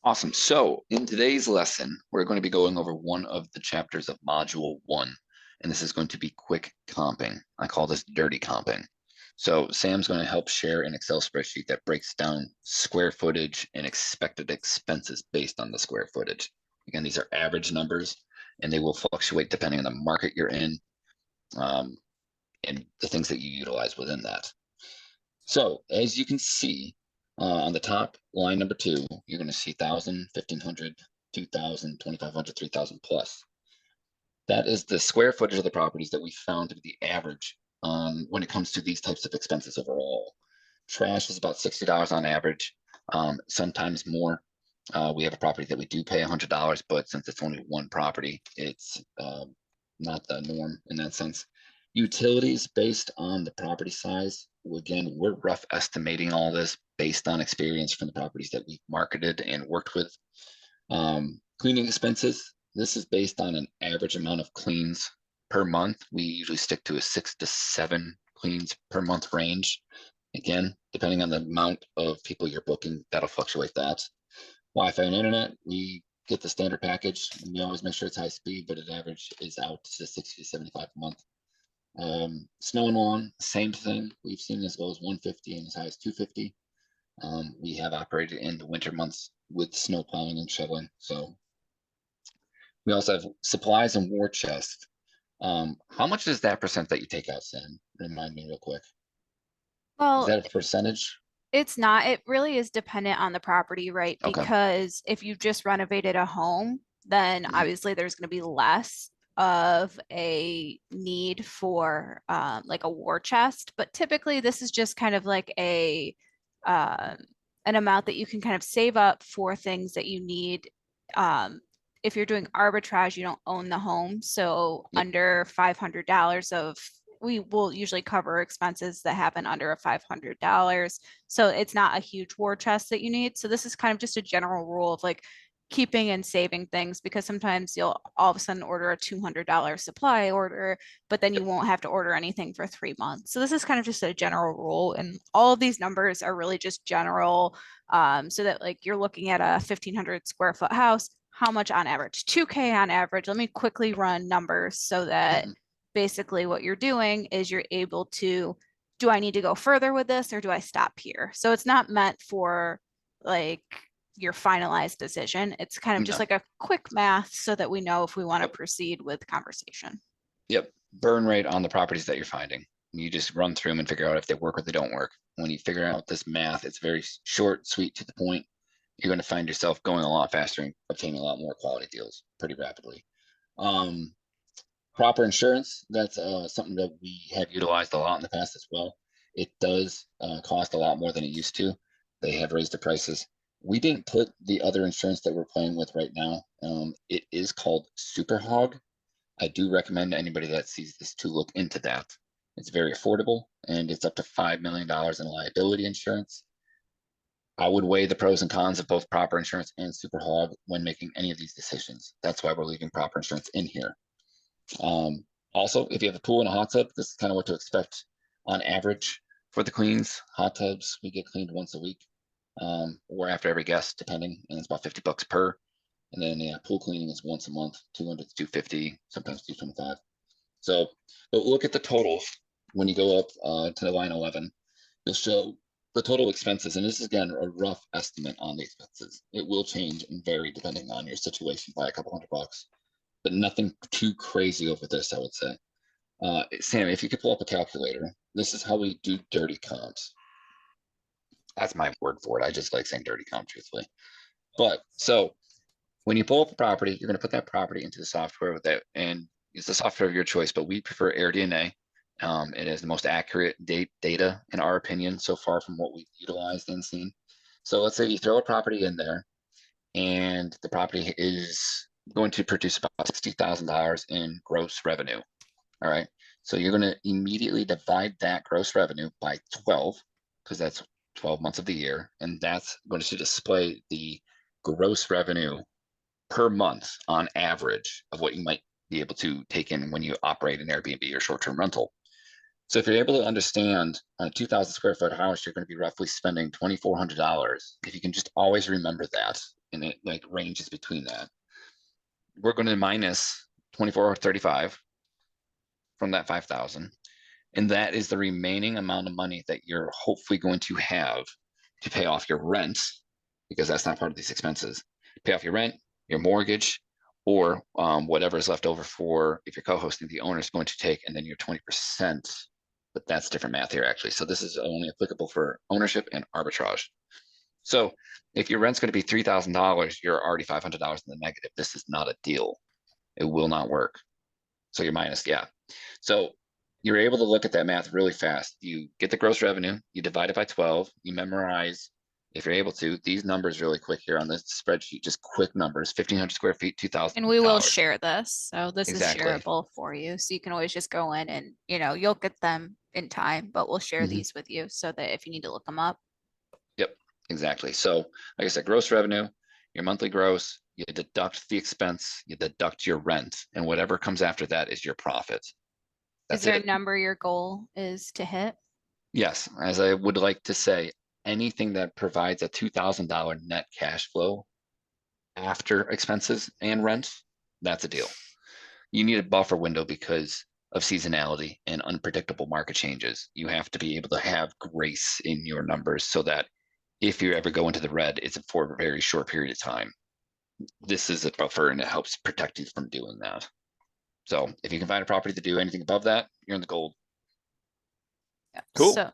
Awesome. So in today's lesson, we're going to be going over one of the chapters of Module 1, and this is going to be quick comping. I call this dirty comping. So Sam's going to help share an Excel spreadsheet that breaks down square footage and expected expenses based on the square footage. Again, these are average numbers, and they will fluctuate depending on the market you're in, um, and the things that you utilize within that. So as you can see, on the top line number 2, you're going to see 1,000, 1,500, 2,000, 2,500, 3,000 plus. That is the square footage of the properties that we found to be the average when it comes to these types of expenses overall. Trash is about $60 on average, sometimes more. We have a property that we do pay $100, but since it's only one property, it's not the norm in that sense. Utilities based on the property size. Again, we're rough estimating all this based on experience from the properties that we've marketed and worked with. Cleaning expenses. This is based on an average amount of cleans per month. We usually stick to a 6 to 7 cleans per month range. Again, depending on the amount of people you're booking, that'll fluctuate that. Wi-Fi and internet, we get the standard package. And we always make sure it's high speed, but an average is out to 60 to 75 a month. Snow and lawn, same thing. We've seen as low as 150 and as high as 250. We have operated in the winter months with snow plowing and shoveling. So we also have supplies and war chest. How much is that percent that you take out, Sam? Remind me real quick. Is Well, that a percentage? it's not. It really is dependent on the property, right? Okay. Because if you just renovated a home, then Mhm. obviously there's going to be less of a need for like a war chest. But typically, this is just kind of like a um, an amount that you can kind of save up for things that you need. Um, if you're doing arbitrage, you don't own the home, so Yep. under $500 of we will usually cover expenses that happen under a $500. So it's not a huge war chest that you need. So this is kind of just a general rule of like keeping and saving things because sometimes you'll all of a sudden order a $200 supply order, but then you Yep. won't have to order anything for 3 months. So this is kind of just a general rule. And all of these numbers are really just general. So that like you're looking at a 1,500 square foot house, how much on average? 2K on average. Let me quickly run numbers so that Mhm. basically what you're doing is you're able to, do I need to go further with this or do I stop here? So it's not meant for like your finalized decision. It's kind of just No. like a quick math so that we know if we want to Yep. proceed with conversation. Yep. Burn rate on the properties that you're finding. You just run through them and figure out if they work or they don't work. When you figure out this math, it's very short, sweet, to the point. You're going to find yourself going a lot faster and obtaining a lot more quality deals pretty rapidly. Um, Proper insurance, that's something that we have utilized a lot in the past as well. It does cost a lot more than it used to. They have raised the prices. We didn't put the other insurance that we're playing with right now. It is called Super Hog. I do recommend anybody that sees this to look into that. It's very affordable and it's up to $5 million in liability insurance. I would weigh the pros and cons of both proper insurance and Super Hog when making any of these decisions. That's why we're leaving proper insurance in here. Also, if you have a pool and a hot tub, this is kind of what to expect on average for the cleans. Hot tubs, we get cleaned once a week, or after every guest, depending, and it's about $50 per. And then yeah, pool cleaning is once a month, 200 to 250, sometimes 225. So, but look at the totals when you go up to line 11. You'll show the total expenses, and this is again a rough estimate on the expenses. It will change and vary depending on your situation by a couple $100, but nothing too crazy over this, I would say. Sam, if you could pull up a calculator, this is how we do dirty comps. That's my word for it. I just like saying dirty comp, truthfully. But so when you pull up a property, you're going to put that property into the software with that, and it's the software of your choice. But we prefer AirDNA. It is the most accurate data, in our opinion, so far from what we've utilized and seen. So let's say you throw a property in there, and the property is going to produce about $60,000 in gross revenue. All right. So you're going to immediately divide that gross revenue by 12 because that's 12 months of the year. And that's going to display the gross revenue per month on average of what you might be able to take in when you operate an Airbnb or short-term rental. So if you're able to understand on a 2,000 square foot house, you're going to be roughly spending $2,400. If you can just always remember that, and it like ranges between that. We're gonna minus 2435 from that 5,000. And that is the remaining amount of money that you're hopefully going to have to pay off your rent, because that's not part of these expenses. Pay off your rent, your mortgage, or whatever is left over for, if you're co-hosting, the owner is going to take, and then your 20%. But that's different math here, actually. So this is only applicable for ownership and arbitrage. So if your rent's going to be $3,000, you're already $500 in the negative. This is not a deal. It will not work. So you're minus, yeah. So you're able to look at that math really fast. You get the gross revenue, you divide it by 12, you memorize, if you're able to, these numbers really quick here on this spreadsheet, just quick numbers, 1,500 square feet, $2,000. And we will share this, so this is Exactly. shareable for you, so you can always just go in and, you know, you'll get them in time, but we'll share Mhm. these with you so that if you need to look them up. Yep, exactly. So like I said, gross revenue, your monthly gross, you deduct the expense, you deduct your rent, and whatever comes after that is your profit. Is That's there a it. number your goal is to hit? Yes, as I would like to say, anything that provides a $2,000 net cash flow after expenses and rent, that's a deal. You need a buffer window because of seasonality and unpredictable market changes. You have to be able to have grace in your numbers so that if you ever go into the red, it's for a very short period of time. This is a buffer and it helps protect you from doing that. So if you can find a property to do anything above that, you're in the gold. Yeah, Cool. So